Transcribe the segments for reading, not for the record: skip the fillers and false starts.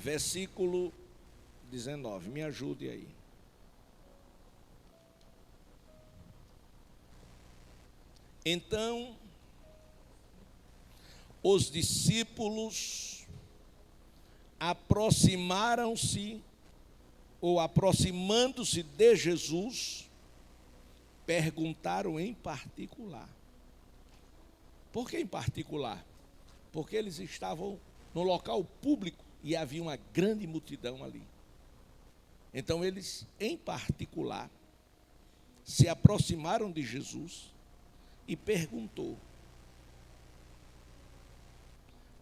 versículo 19. Me ajude aí. Então, os discípulos aproximaram-se, ou aproximando-se de Jesus, perguntaram em particular. Por que em particular? Porque eles estavam no local público e havia uma grande multidão ali. Então eles, em particular, se aproximaram de Jesus e perguntou: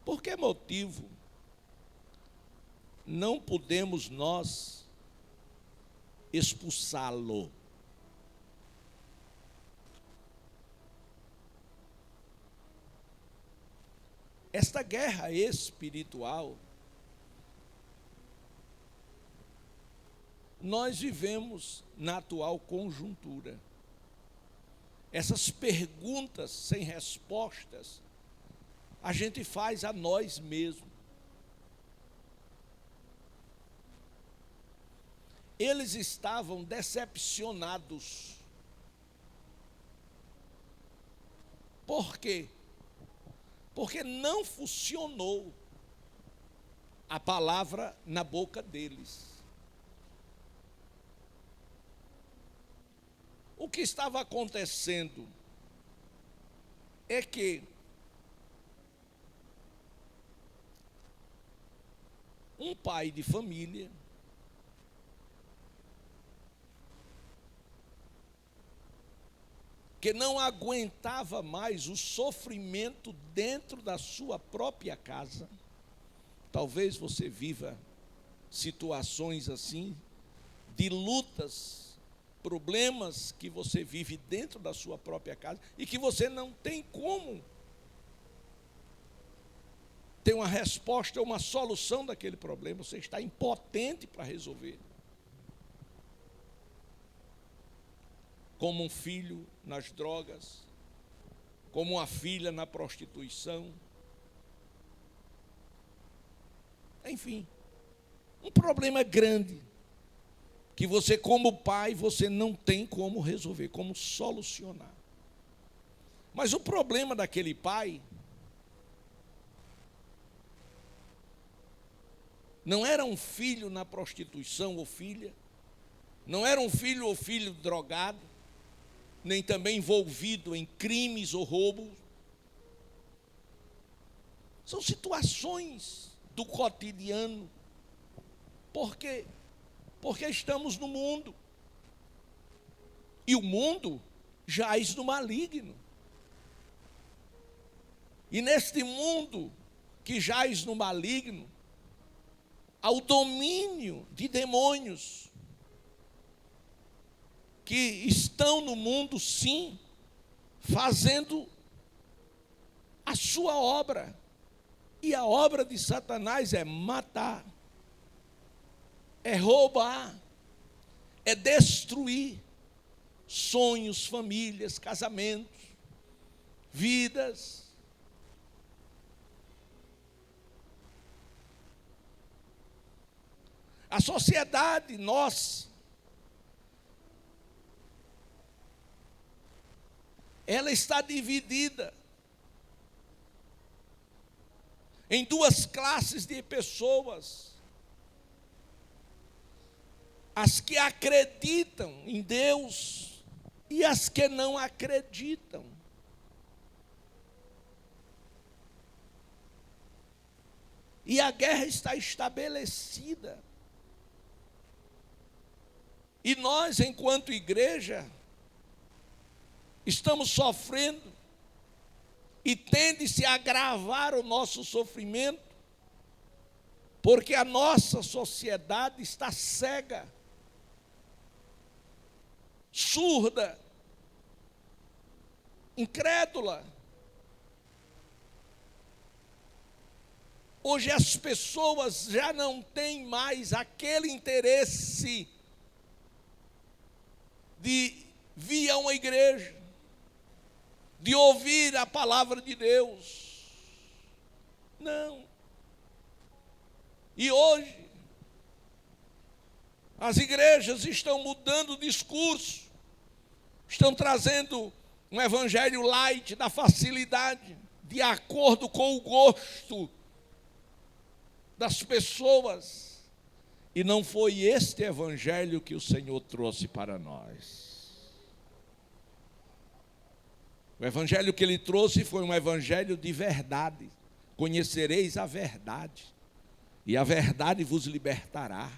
por que motivo não podemos nós expulsá-lo? Esta guerra espiritual, nós vivemos na atual conjuntura. Essas perguntas sem respostas, a gente faz a nós mesmos. Eles estavam decepcionados. Por quê? Porque não funcionou a palavra na boca deles. O que estava acontecendo é que um pai de família que não aguentava mais o sofrimento dentro da sua própria casa. Talvez você viva situações assim, de lutas, problemas que você vive dentro da sua própria casa e que você não tem como ter uma resposta, uma solução daquele problema. Você está impotente para resolver. Como um filho nas drogas, como uma filha na prostituição. Enfim, um problema grande, que você como pai, você não tem como resolver, como solucionar. Mas o problema daquele pai não era um filho na prostituição ou filha, não era um filho ou filho drogado, nem também envolvido em crimes ou roubos. São situações do cotidiano. Por quê? Porque estamos no mundo. E o mundo jaz no maligno. E neste mundo que jaz no maligno, há o domínio de demônios que estão no mundo, sim, fazendo a sua obra. E a obra de Satanás é matar, é roubar, é destruir sonhos, famílias, casamentos, vidas. A sociedade, nós, ela está dividida em duas classes de pessoas: as que acreditam em Deus e as que não acreditam. E a guerra está estabelecida. E nós, enquanto igreja, estamos sofrendo e tende-se a agravar o nosso sofrimento, porque a nossa sociedade está cega, surda, incrédula. Hoje as pessoas já não têm mais aquele interesse de vir a uma igreja, de ouvir a palavra de Deus. Não. E hoje, as igrejas estão mudando o discurso, estão trazendo um evangelho light, da facilidade, de acordo com o gosto das pessoas. E não foi este evangelho que o Senhor trouxe para nós. O evangelho que ele trouxe foi um evangelho de verdade. Conhecereis a verdade, e a verdade vos libertará.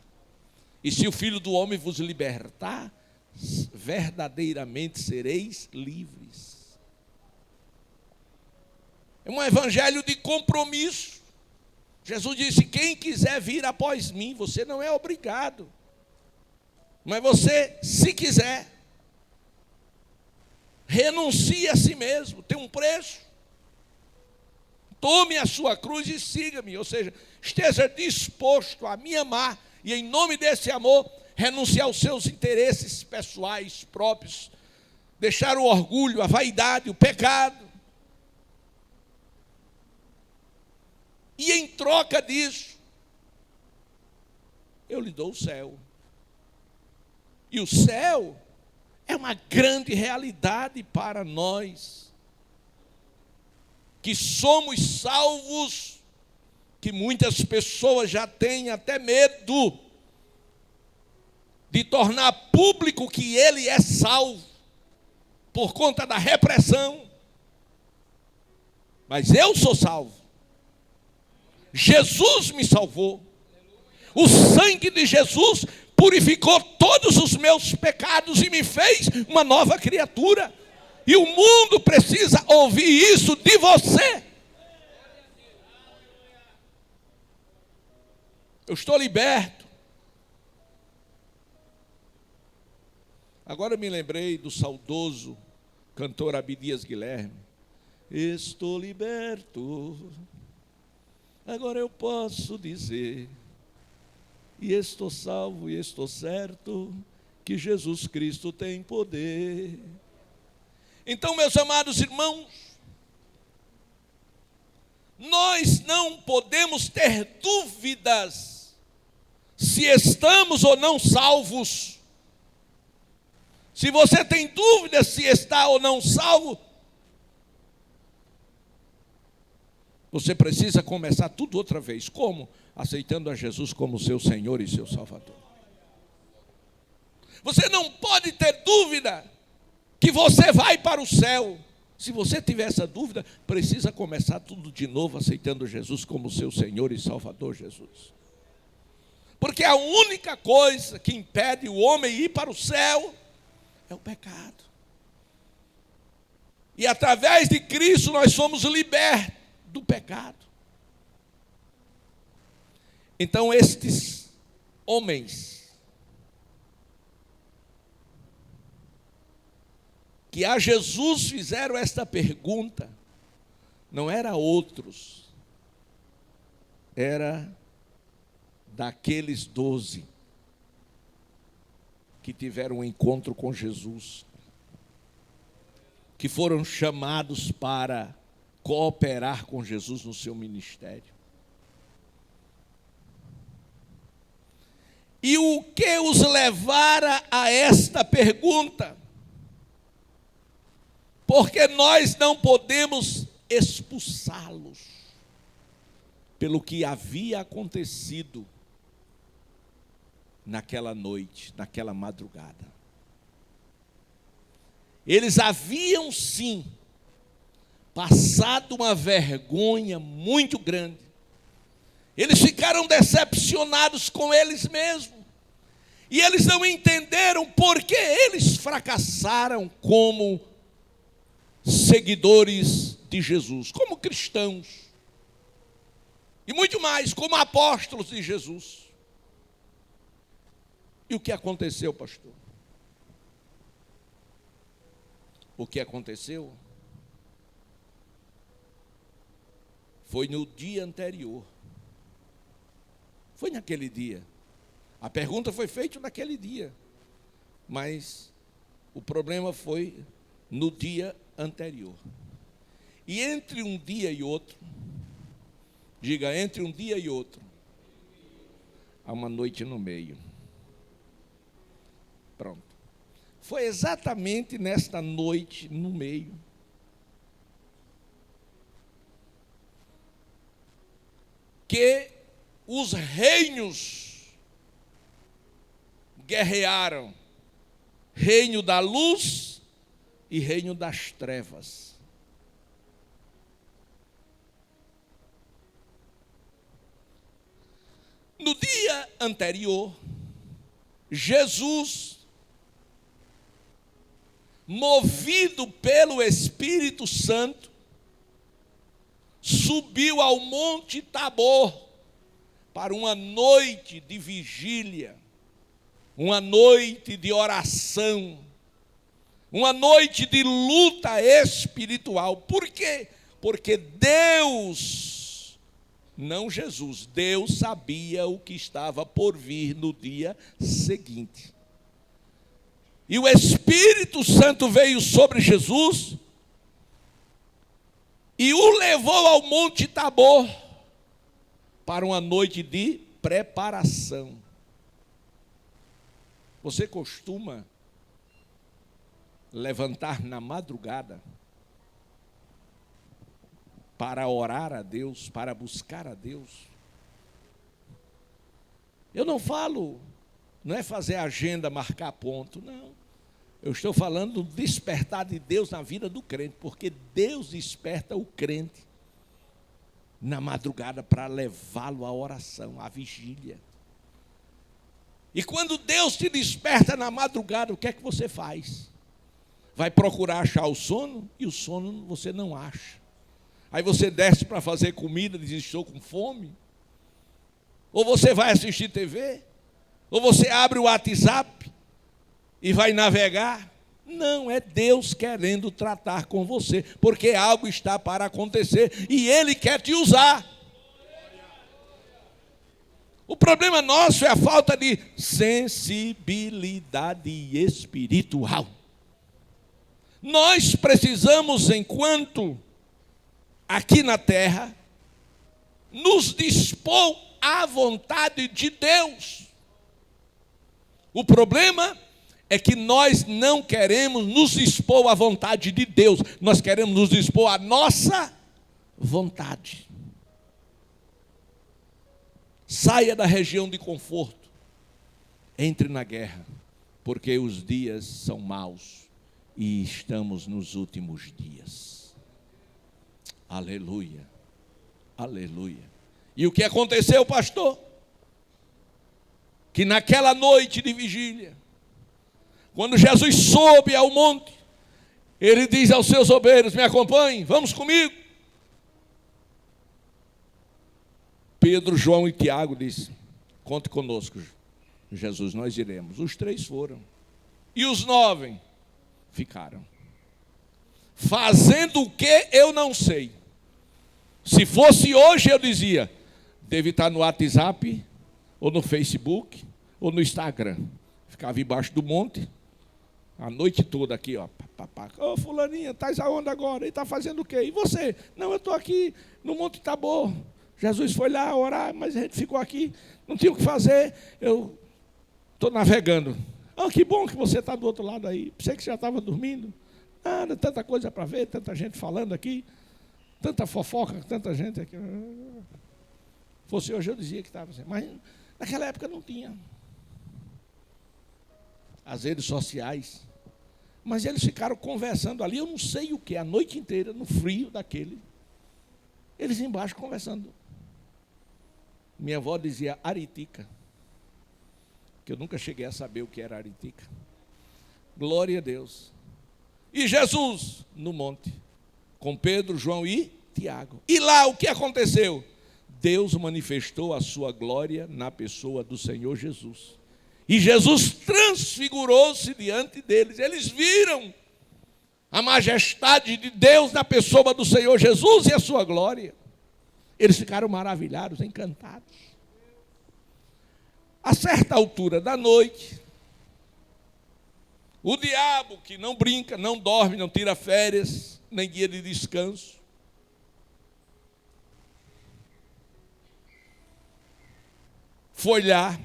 E se o Filho do Homem vos libertar, verdadeiramente sereis livres. É um evangelho de compromisso. Jesus disse: quem quiser vir após mim, você não é obrigado, mas você, se quiser, renuncie a si mesmo, tem um preço. Tome a sua cruz e siga-me, ou seja, esteja disposto a me amar e, em nome desse amor, renunciar aos seus interesses pessoais próprios, deixar o orgulho, a vaidade, o pecado. E em troca disso, eu lhe dou o céu. E o céu é uma grande realidade para nós, que somos salvos, que muitas pessoas já têm até medo de tornar público que ele é salvo, por conta da repressão. Mas eu sou salvo. Jesus me salvou. O sangue de Jesus purificou todos os meus pecados e me fez uma nova criatura. E o mundo precisa ouvir isso de você. Eu estou liberto. Agora me lembrei do saudoso cantor Abdias Guilherme. Estou liberto, agora eu posso dizer, e estou salvo e estou certo, que Jesus Cristo tem poder. Então, meus amados irmãos, nós não podemos ter dúvidas se estamos ou não salvos. Se você tem dúvida se está ou não salvo, você precisa começar tudo outra vez. Como? Aceitando a Jesus como seu Senhor e seu Salvador. Você não pode ter dúvida que você vai para o céu. Se você tiver essa dúvida, precisa começar tudo de novo, aceitando Jesus como seu Senhor e Salvador Jesus. Porque a única coisa que impede o homem ir para o céu é o pecado. E através de Cristo nós somos libertos do pecado. Então estes homens que a Jesus fizeram esta pergunta, não era outros, era daqueles 12 que tiveram um encontro com Jesus, que foram chamados para cooperar com Jesus no seu ministério. E o que os levara a esta pergunta? Porque nós não podemos expulsá-los pelo que havia acontecido naquela noite, naquela madrugada. Eles haviam sim passado uma vergonha muito grande. Eles ficaram decepcionados com eles mesmos. E eles não entenderam por que eles fracassaram como seguidores de Jesus, como cristãos. E muito mais, como apóstolos de Jesus. E o que aconteceu, pastor? O que aconteceu foi no dia anterior. Foi naquele dia. A pergunta foi feita naquele dia. Mas o problema foi no dia anterior. E entre um dia e outro, diga, entre um dia e outro, há uma noite no meio. Pronto. Foi exatamente nesta noite no meio que os reinos guerrearam, reino da luz e reino das trevas. No dia anterior, Jesus, movido pelo Espírito Santo, subiu ao Monte Tabor para uma noite de vigília, uma noite de oração, uma noite de luta espiritual. Por quê? Porque Deus, não Jesus, Deus sabia o que estava por vir no dia seguinte. E o Espírito Santo veio sobre Jesus e o levou ao Monte Tabor para uma noite de preparação. Você costuma levantar na madrugada para orar a Deus, para buscar a Deus? Eu não falo, não é fazer agenda, marcar ponto, não. Eu estou falando do despertar de Deus na vida do crente, porque Deus desperta o crente na madrugada para levá-lo à oração, à vigília. E quando Deus te desperta na madrugada, o que é que você faz? Vai procurar achar o sono, e o sono você não acha. Aí você desce para fazer comida, diz: estou com fome. Ou você vai assistir TV, ou você abre o WhatsApp e vai navegar. Não, é Deus querendo tratar com você, porque algo está para acontecer e Ele quer te usar. O problema nosso é a falta de sensibilidade espiritual. Nós precisamos, enquanto aqui na terra, nos dispor à vontade de Deus. O problema é que nós não queremos nos dispor à vontade de Deus, nós queremos nos dispor à nossa vontade. Saia da região de conforto, entre na guerra, porque os dias são maus e estamos nos últimos dias. Aleluia, aleluia. E o que aconteceu, pastor? Que naquela noite de vigília, quando Jesus sobe ao monte, ele diz aos seus obreiros: me acompanhem, vamos comigo. Pedro, João e Tiago dizem: conte conosco, Jesus, nós iremos. Os 3 foram. E os 9 ficaram. Fazendo o que eu não sei. Se fosse hoje, eu dizia: deve estar no WhatsApp, ou no Facebook, ou no Instagram. Ficava embaixo do monte, a noite toda aqui, ó. Ô, fulaninha, estás aonde agora? Ele está fazendo o quê? E você? Não, eu estou aqui no Monte Tabor. Jesus foi lá orar, mas a gente ficou aqui, não tinha o que fazer, eu estou navegando. Ah, que bom que você está do outro lado aí. Pensei que você já estava dormindo. Nada, tanta coisa para ver, tanta gente falando aqui, tanta fofoca, tanta gente aqui. Fosse hoje eu dizia que estava assim, mas naquela época não tinha. As redes sociais. Mas eles ficaram conversando ali, eu não sei o que, a noite inteira, no frio daquele. Eles embaixo conversando. Minha avó dizia aritica, que eu nunca cheguei a saber o que era aritica. Glória a Deus. E Jesus no monte, com Pedro, João e Tiago. E lá o que aconteceu? Deus manifestou a sua glória na pessoa do Senhor Jesus. E Jesus transfigurou-se diante deles. Eles viram a majestade de Deus na pessoa do Senhor Jesus e a sua glória. Eles ficaram maravilhados, encantados. A certa altura da noite, o diabo, que não brinca, não dorme, não tira férias, nem dia de descanso, foi lá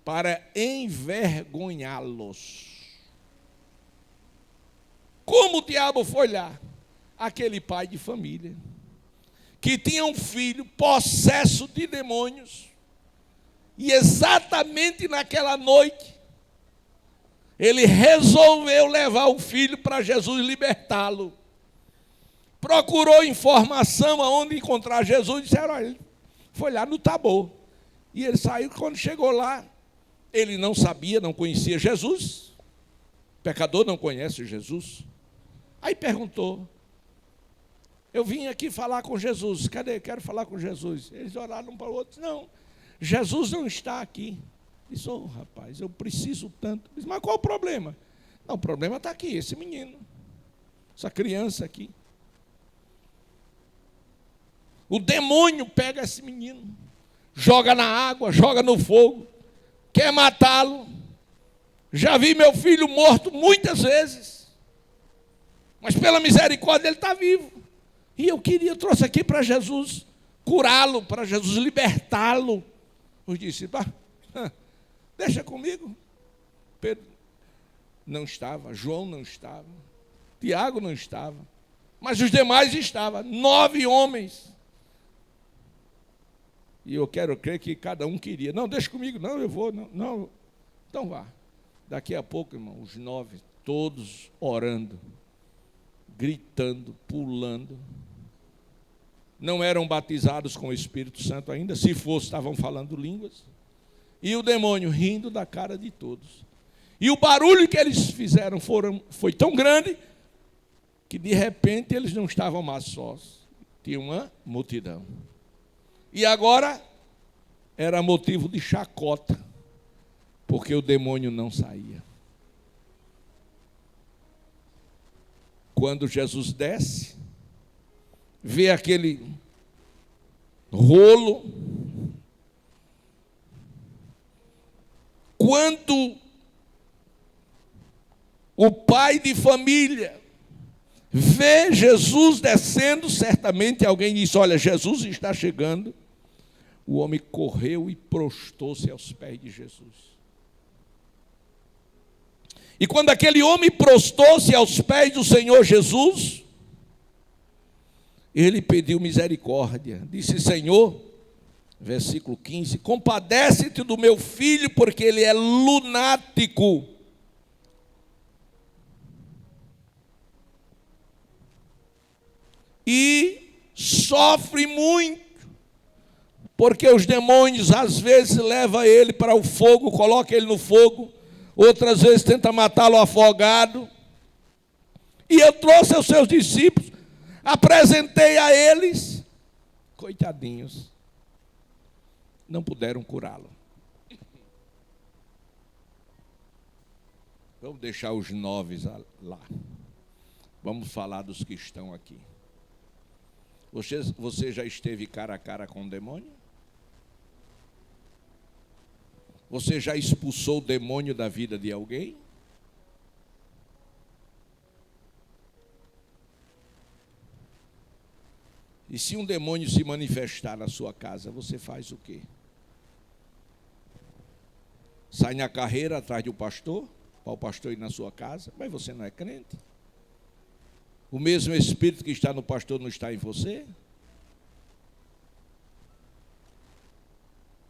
para envergonhá-los. Como o diabo foi lá? Aquele pai de família, que tinha um filho possesso de demônios, e exatamente naquela noite, ele resolveu levar o filho para Jesus libertá-lo. Procurou informação aonde encontrar Jesus, e disseram, olha, ele foi lá no Tabor. E ele saiu, quando chegou lá, ele não sabia, não conhecia Jesus. O pecador não conhece Jesus. Aí perguntou, eu vim aqui falar com Jesus, cadê? Quero falar com Jesus. Eles olharam um para o outro, não, Jesus não está aqui. Disse, rapaz, eu preciso tanto. Disse, mas qual o problema? Não, o problema está aqui, esse menino, essa criança aqui. O demônio pega esse menino, joga na água, joga no fogo, quer matá-lo. Já vi meu filho morto muitas vezes, mas pela misericórdia ele está vivo. E eu trouxe aqui para Jesus curá-lo, para Jesus libertá-lo. Eu disse, deixa comigo. Pedro não estava, João não estava, Tiago não estava, mas os demais estavam, 9 homens. E eu quero crer que cada um queria. Não, deixa comigo, não, eu vou, não. Então vá. Daqui a pouco, irmão, os 9, todos orando, gritando, pulando. Não eram batizados com o Espírito Santo ainda, se fosse, estavam falando línguas. E o demônio rindo da cara de todos. E o barulho que eles fizeram foi tão grande que de repente eles não estavam mais sós. Tinha uma multidão. E agora era motivo de chacota, porque o demônio não saía. Quando Jesus desce, vê aquele rolo. Quando o pai de família vê Jesus descendo, certamente alguém disse, olha, Jesus está chegando. O homem correu e prostou-se aos pés de Jesus. E quando aquele homem prostou-se aos pés do Senhor Jesus, ele pediu misericórdia. Disse, Senhor, versículo 15, compadece-te do meu filho, porque ele é lunático. E sofre muito, porque os demônios às vezes levam ele para o fogo, colocam ele no fogo, outras vezes tentam matá-lo afogado. E eu trouxe aos seus discípulos, apresentei a eles, coitadinhos, não puderam curá-lo. Vamos deixar os 9 lá. Vamos falar dos que estão aqui. Você já esteve cara a cara com o demônio? Você já expulsou o demônio da vida de alguém? E se um demônio se manifestar na sua casa, você faz o quê? Sai na carreira atrás do pastor, para o pastor ir na sua casa, mas você não é crente? O mesmo Espírito que está no pastor não está em você?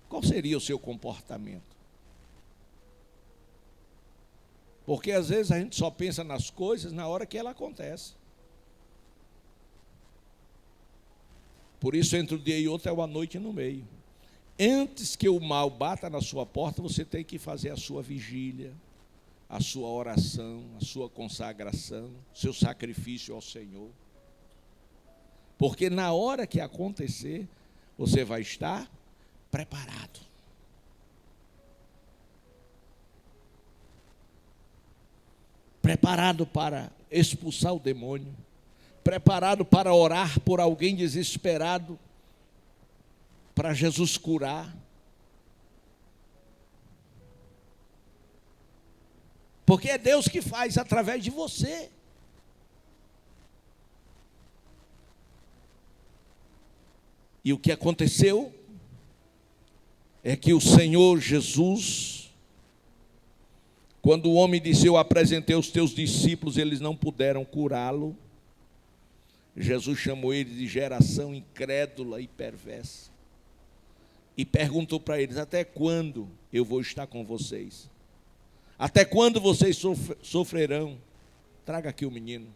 Qual seria o seu comportamento? Porque às vezes a gente só pensa nas coisas na hora que ela acontece. Por isso, entre um dia e outro é uma noite no meio. Antes que o mal bata na sua porta, você tem que fazer a sua vigília, a sua oração, a sua consagração, seu sacrifício ao Senhor. Porque na hora que acontecer, você vai estar preparado. Preparado para expulsar o demônio, preparado para orar por alguém desesperado, para Jesus curar. Porque é Deus que faz através de você. E o que aconteceu é que o Senhor Jesus, quando o homem disse, eu apresentei os teus discípulos, eles não puderam curá-lo, Jesus chamou eles de geração incrédula e perversa. E perguntou para eles, até quando eu vou estar com vocês? Até quando vocês sofrerão? Traga aqui o menino.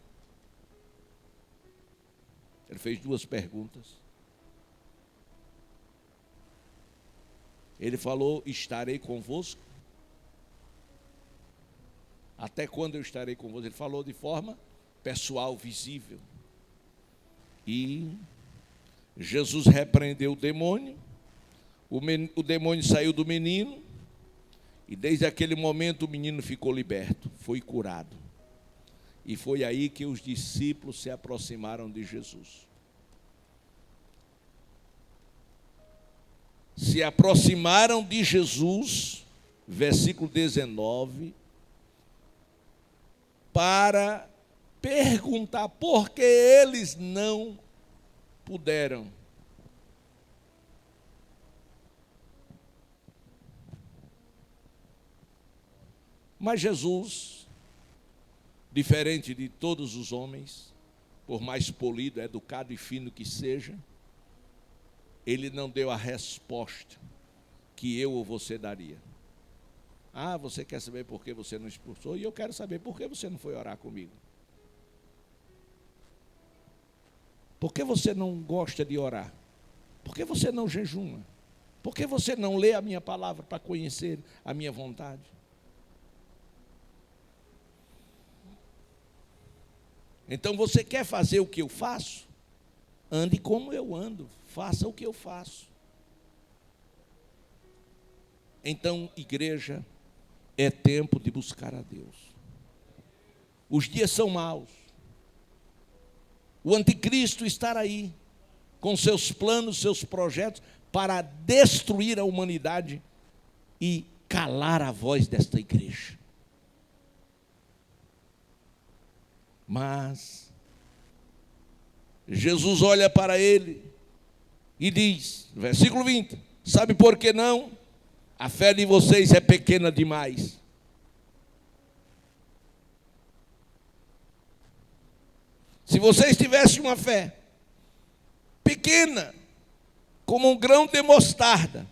Ele fez duas perguntas. Ele falou, estarei convosco. Até quando eu estarei convosco? Ele falou de forma pessoal, visível. E Jesus repreendeu o demônio. O demônio saiu do menino. E desde aquele momento o menino ficou liberto, foi curado. E foi aí que os discípulos se aproximaram de Jesus. Se aproximaram de Jesus, versículo 19, para perguntar por que eles não puderam. Mas Jesus, diferente de todos os homens, por mais polido, educado e fino que seja, ele não deu a resposta que eu ou você daria. Ah, você quer saber por que você não expulsou? E eu quero saber por que você não foi orar comigo. Por que você não gosta de orar? Por que você não jejuma? Por que você não lê a minha palavra para conhecer a minha vontade? Então você quer fazer o que eu faço? Ande como eu ando, faça o que eu faço. Então, igreja, é tempo de buscar a Deus. Os dias são maus. O anticristo está aí, com seus planos, seus projetos, para destruir a humanidade e calar a voz desta igreja. Mas Jesus olha para ele e diz, versículo 20, sabe por que não? A fé de vocês é pequena demais. Se vocês tivessem uma fé pequena, como um grão de mostarda,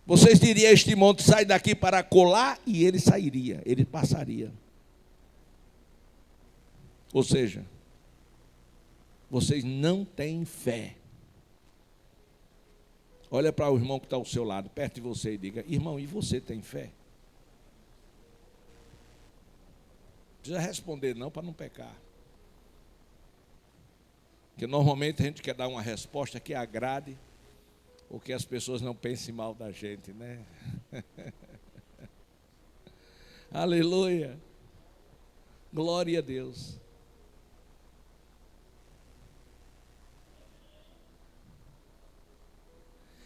vocês diriam, este monte sai daqui para colar, e ele sairia, ele passaria. Ou seja, vocês não têm fé. Olha para o irmão que está ao seu lado, perto de você, e diga, irmão, e você tem fé? Não precisa responder não, para não pecar. Porque normalmente a gente quer dar uma resposta que agrade, ou que as pessoas não pensem mal da gente, né? Aleluia. Glória a Deus.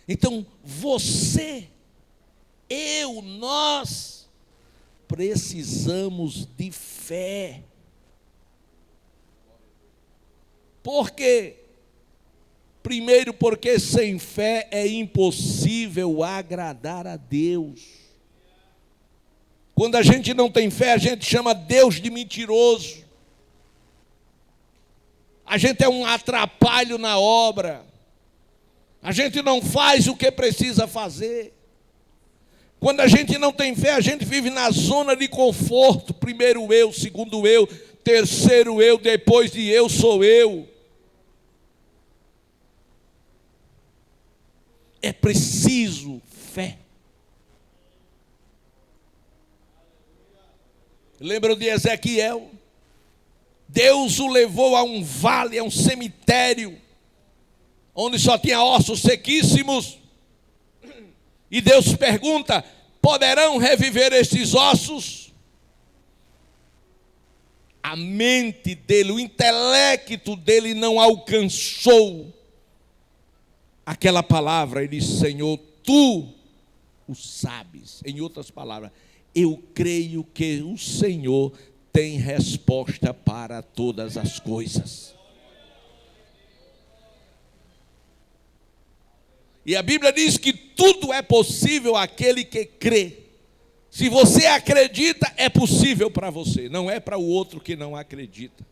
Então, você, eu, nós, precisamos de fé. Por quê? Primeiro, porque sem fé é impossível agradar a Deus. Quando a gente não tem fé, a gente chama Deus de mentiroso. A gente é um atrapalho na obra. A gente não faz o que precisa fazer. Quando a gente não tem fé, a gente vive na zona de conforto. Primeiro eu, segundo eu, terceiro eu, depois de eu sou eu. É preciso fé. Lembram de Ezequiel? Deus o levou a um vale, a um cemitério, onde só tinha ossos sequíssimos. E Deus pergunta, poderão reviver estes ossos? A mente dele, o intelecto dele não alcançou aquela palavra. Ele disse, Senhor, tu o sabes. Em outras palavras, eu creio que o Senhor tem resposta para todas as coisas. E a Bíblia diz que tudo é possível àquele que crê. Se você acredita, é possível para você, não é para o outro que não acredita.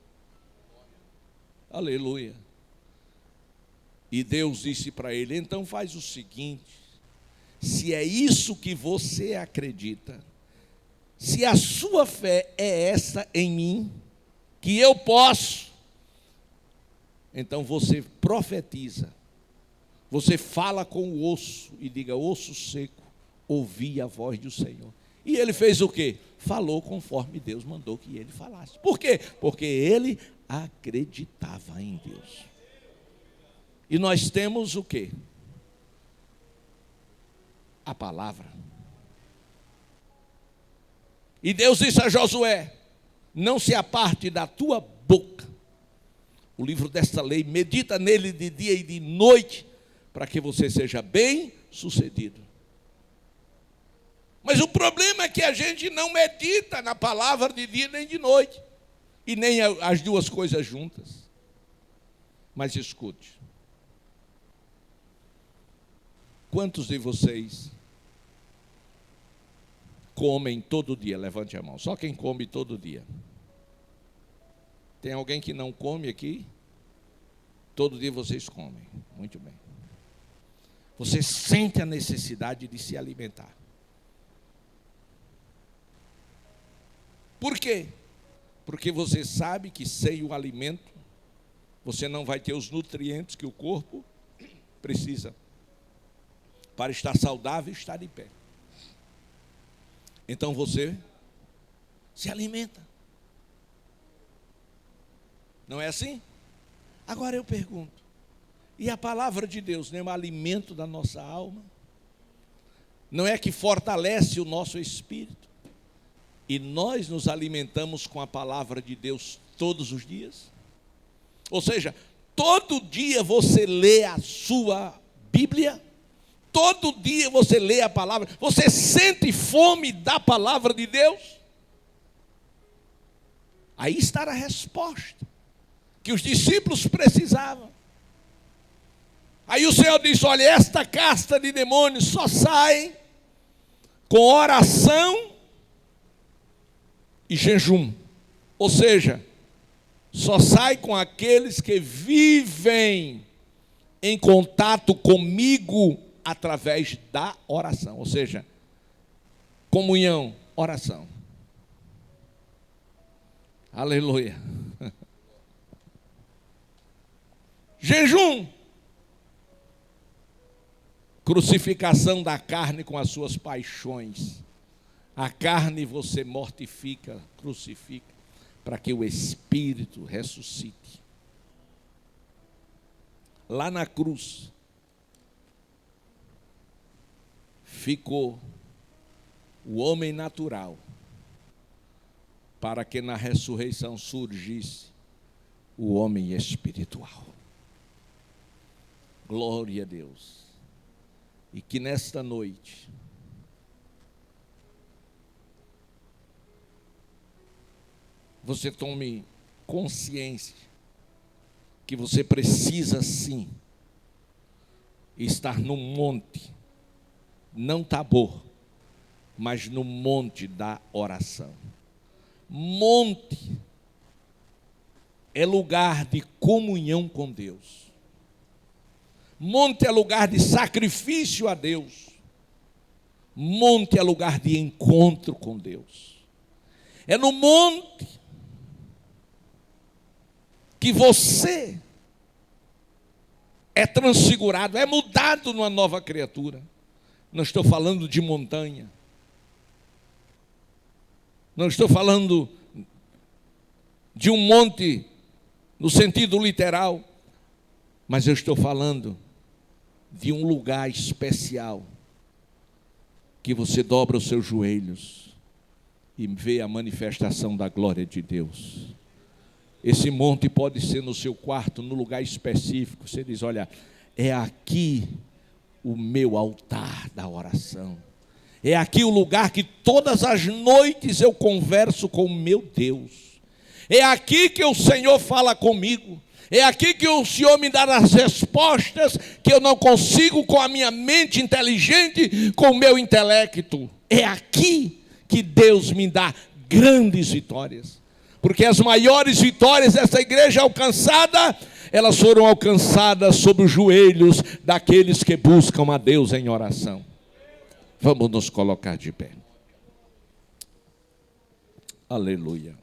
Aleluia. E Deus disse para ele: então faz o seguinte, se é isso que você acredita, se a sua fé é essa em mim, que eu posso, então você profetiza, você fala com o osso e diga: osso seco, ouvi a voz do Senhor. E ele fez o quê? Falou conforme Deus mandou que ele falasse. Por quê? Porque ele acreditava em Deus. E nós temos o quê? A palavra. E Deus disse a Josué: não se aparte da tua boca o livro desta lei, medita nele de dia e de noite, para que você seja bem sucedido. Mas o problema é que a gente não medita na palavra de dia nem de noite, e nem as duas coisas juntas. Mas escute, quantos de vocês comem todo dia? Levante a mão. Só quem come todo dia. Tem alguém que não come aqui? Todo dia vocês comem. Muito bem. Você sente a necessidade de se alimentar. Por quê? Porque você sabe que sem o alimento você não vai ter os nutrientes que o corpo precisa para estar saudável e estar de pé. Então você se alimenta. Não é assim? Agora eu pergunto: e a palavra de Deus não é um alimento da nossa alma? Não é que fortalece o nosso espírito? E nós nos alimentamos com a palavra de Deus todos os dias? Ou seja, todo dia você lê a sua Bíblia? Todo dia você lê a palavra? Você sente fome da palavra de Deus? Aí está a resposta que os discípulos precisavam. Aí o Senhor disse: olha, esta casta de demônios só sai com oração e jejum. Ou seja, só sai com aqueles que vivem em contato comigo através da oração. Ou seja, comunhão, oração. Aleluia. Jejum. Crucificação da carne com as suas paixões. A carne você mortifica, crucifica, para que o Espírito ressuscite. Lá na cruz, ficou o homem natural, para que na ressurreição surgisse o homem espiritual. Glória a Deus. E que nesta noite você tome consciência que você precisa sim estar no monte, não Tabor, mas no monte da oração. Monte é lugar de comunhão com Deus. Monte é lugar de sacrifício a Deus. Monte é lugar de encontro com Deus. É no monte que você é transfigurado, é mudado numa nova criatura. Não estou falando de montanha. Não estou falando de um monte no sentido literal, mas eu estou falando de um lugar especial que você dobra os seus joelhos e vê a manifestação da glória de Deus. Esse monte pode ser no seu quarto, no lugar específico. Você diz: olha, é aqui o meu altar da oração. É aqui o lugar que todas as noites eu converso com o meu Deus. É aqui que o Senhor fala comigo. É aqui que o Senhor me dá as respostas que eu não consigo com a minha mente inteligente, com o meu intelecto. É aqui que Deus me dá grandes vitórias. Porque as maiores vitórias dessa igreja alcançada, elas foram alcançadas sob os joelhos daqueles que buscam a Deus em oração. Vamos nos colocar de pé. Aleluia.